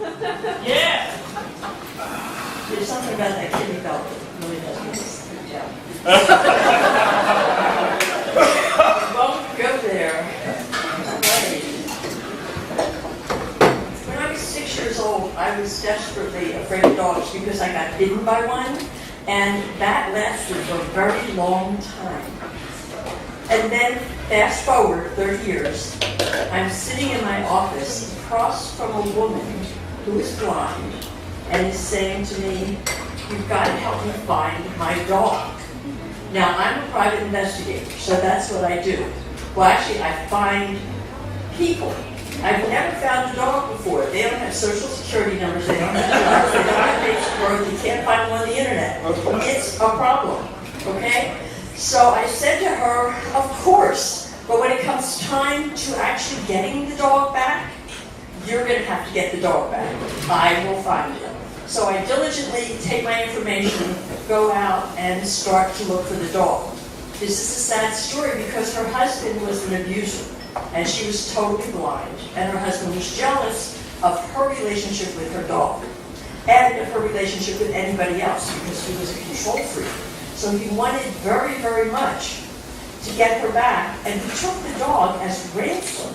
Yeah! There's something about that kidney belt that really does make us freak out. I won't go there. When I was 6 years old, I was desperately afraid of dogs because I got bitten by one, and that lasted for a very long time. And then, fast forward 30 years, I'm sitting in my office across from a woman who is blind and is saying to me, "You've got to help me find my dog." Now, I'm a private investigator, so that's what I do. Well, actually, I find people. I've never found a dog before. They don't have social security numbers, they don't have jobs, they don't have dates of birth, you can't find them on the internet. It's a problem, okay? So I said to her, of course, but when it comes time to actually getting the dog back, you're going to have to get the dog back. I will find it. So I diligently take my information, go out, and start to look for the dog. This is a sad story because her husband was an abuser, and she was totally blind, and her husband was jealous of her relationship with her dog, and of her relationship with anybody else, because he was a control freak. So he wanted very, very much to get her back, and he took the dog as ransom.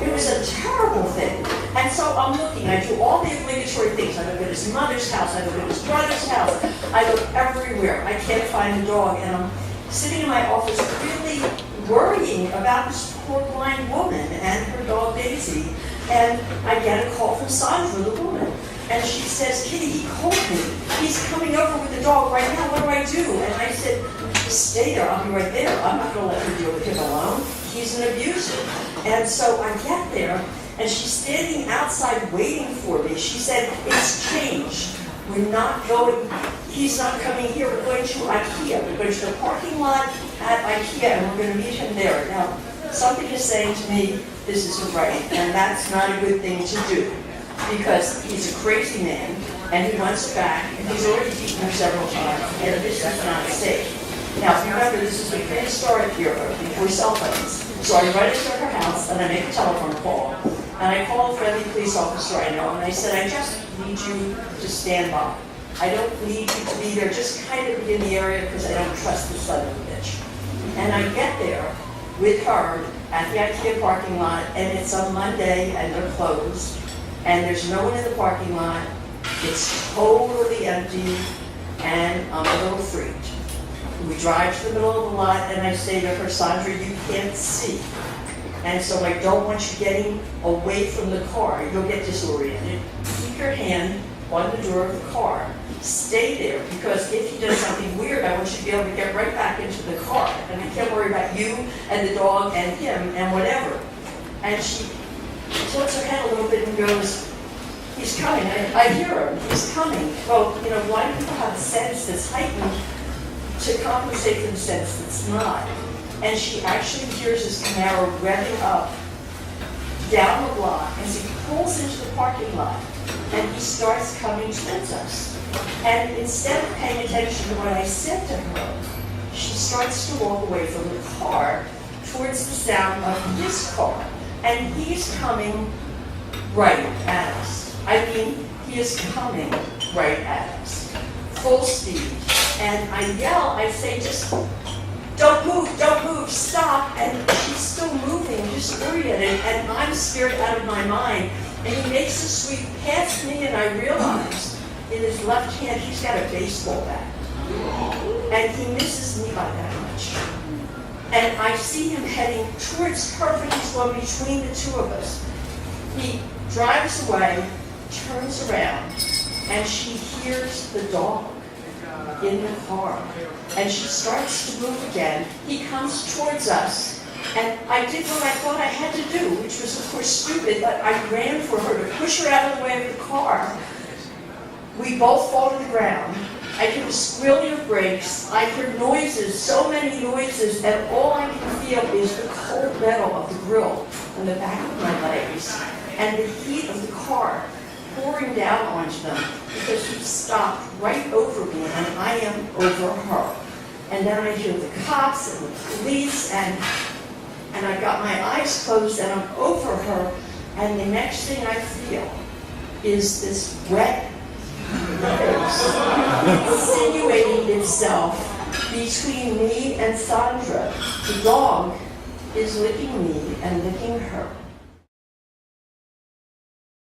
It was a terrible thing. And so I'm looking, I do all the obligatory things. I look at his mother's house, I look at his brother's house, I look everywhere. I can't find the dog, and I'm sitting in my office really worrying about this poor blind woman and her dog Daisy. And I get a call from Sandra, the woman. And she says, "Kitty, he called me. He's coming over with the dog right now. What do I do?" And I said, "Just stay there. I'll be right there. I'm not going to let her deal with him alone. He's an abuser." And so I get there, and she's standing outside waiting for me. She said, "It's changed. We're not going, he's not coming here. We're going to IKEA. We're going to the parking lot at IKEA, and we're going to meet him there." Now, something is saying to me, this isn't right, and that's not a good thing to do, because he's a crazy man, and he wants her back, and he's already beaten her several times, and this is not safe. Now, remember, this is the prehistoric era, before cell phones. So I run into her house, and I make a telephone call. And I call a friendly police officer I know, and I said, "I just need you to stand by. I don't need you to be there, just kind of be in the area, because I don't trust this son of a bitch." And I get there with her at the IKEA parking lot, and it's a Monday, and they're closed. And there's no one in the parking lot. It's totally empty, and I'm a little freaked. We drive to the middle of the lot, and I say to her, "Sandra, you can't see. And so I don't want you getting away from the car. You'll get disoriented. Keep your hand on the door of the car. Stay there, because if he does something weird, I want you to be able to get right back into the car. And I can't worry about you and the dog and him and whatever." And she tilts her head a little bit and goes, "He's coming." I hear him. He's coming. Well, you know, blind people have a sense that's heightened to compensate for the sense that's not. And she actually hears this Camaro revving up down the block as he pulls into the parking lot, and he starts coming towards us. And instead of paying attention to what I said to her, she starts to walk away from the car towards the sound of his car. And he's coming right at us. I mean, he is coming right at us. Full speed. And I yell, I say, "Just don't move, stop." And she's still moving, disoriented, and I'm scared out of my mind. And he makes a sweep past me, and I realize in his left hand he's got a baseball bat. And he misses me by that much. And I see him heading towards her, but he's going between the two of us. He drives away, turns around, and she hears the dog in the car. And she starts to move again. He comes towards us, and I did what I thought I had to do, which was, of course, stupid, but I ran for her to push her out of the way of the car. We both fall to the ground. I hear the squealing of brakes. I hear noises, so many noises, and all I can feel is the cold metal of the grill on the back of my legs, and the heat of the car pouring down onto them, because he stopped right over me, and I am over her. And then I hear the cops and the police, and I've got my eyes closed, and I'm over her, and the next thing I feel is this wet insinuating itself between me and Sandra. The dog is licking me and licking her.